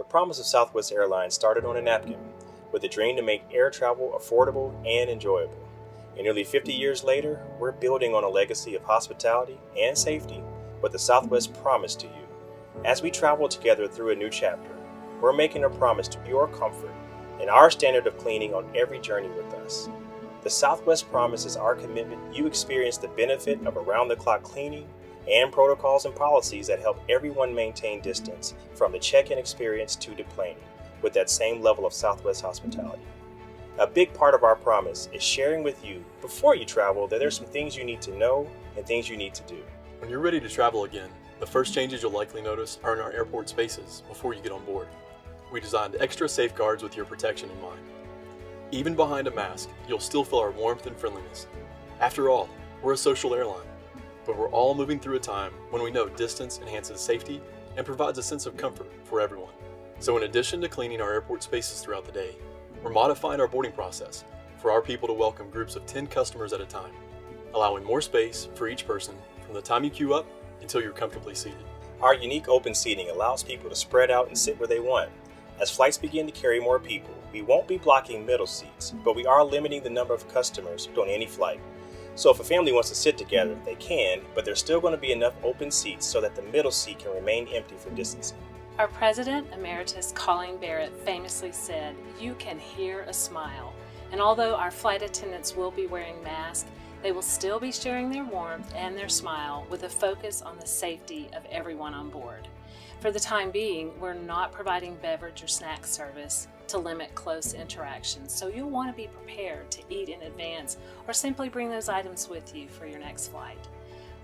The promise of Southwest Airlines started on a napkin, with a dream to make air travel affordable and enjoyable. And nearly 50 years later, we're building on a legacy of hospitality and safety with the Southwest promise to you. As we travel together through a new chapter, we're making a promise to your comfort and our standard of cleaning on every journey with us. The Southwest promise is our commitment you experience the benefit of around-the-clock cleaning and protocols and policies that help everyone maintain distance from the check-in experience to deplaning with that same level of Southwest hospitality. A big part of our promise is sharing with you before you travel that there's some things you need to know and things you need to do. When you're ready to travel again, the first changes you'll likely notice are in our airport spaces before you get on board. We designed extra safeguards with your protection in mind. Even behind a mask, you'll still feel our warmth and friendliness. After all, we're a social airline, but we're all moving through a time when we know distance enhances safety and provides a sense of comfort for everyone. So in addition to cleaning our airport spaces throughout the day, we're modifying our boarding process for our people to welcome groups of 10 customers at a time, allowing more space for each person from the time you queue up until you're comfortably seated. Our unique open seating allows people to spread out and sit where they want. As flights begin to carry more people, we won't be blocking middle seats, but we are limiting the number of customers on any flight. So if a family wants to sit together, they can, but there's still going to be enough open seats so that the middle seat can remain empty for distancing. Our President Emeritus Colleen Barrett famously said, "You can hear a smile." And although our flight attendants will be wearing masks, they will still be sharing their warmth and their smile with a focus on the safety of everyone on board. For the time being, we're not providing beverage or snack service to limit close interactions, so you'll want to be prepared to eat in advance or simply bring those items with you for your next flight.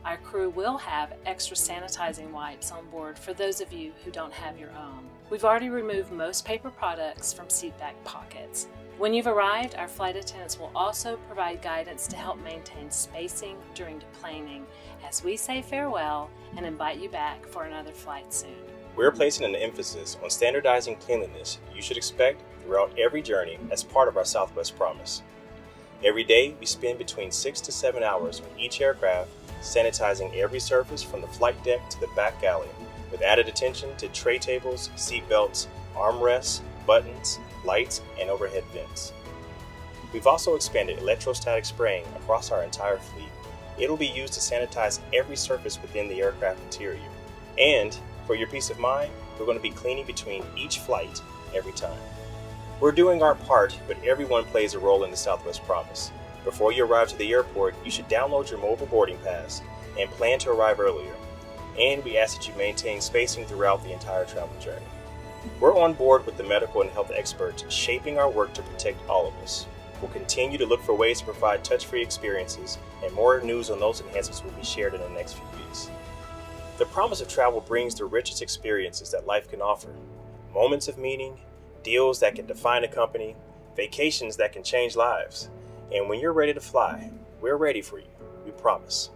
Our crew will have extra sanitizing wipes on board for those of you who don't have your own. We've already removed most paper products from seat back pockets. When you've arrived, our flight attendants will also provide guidance to help maintain spacing during deplaning as we say farewell and invite you back for another flight soon. We're placing an emphasis on standardizing cleanliness you should expect throughout every journey as part of our Southwest promise. Every day, we spend between 6 to 7 hours on each aircraft sanitizing every surface from the flight deck to the back galley, with added attention to tray tables, seat belts, armrests, buttons, lights, and overhead vents. We've also expanded electrostatic spraying across our entire fleet. It'll be used to sanitize every surface within the aircraft interior. And for your peace of mind, we're going to be cleaning between each flight every time. We're doing our part, but everyone plays a role in the Southwest promise. Before you arrive to the airport, you should download your mobile boarding pass and plan to arrive earlier. And we ask that you maintain spacing throughout the entire travel journey. We're on board with the medical and health experts shaping our work to protect all of us. We'll continue to look for ways to provide touch-free experiences, and more news on those enhancements will be shared in the next few weeks. The promise of travel brings the richest experiences that life can offer. Moments of meaning, deals that can define a company, vacations that can change lives. And when you're ready to fly, we're ready for you. We promise.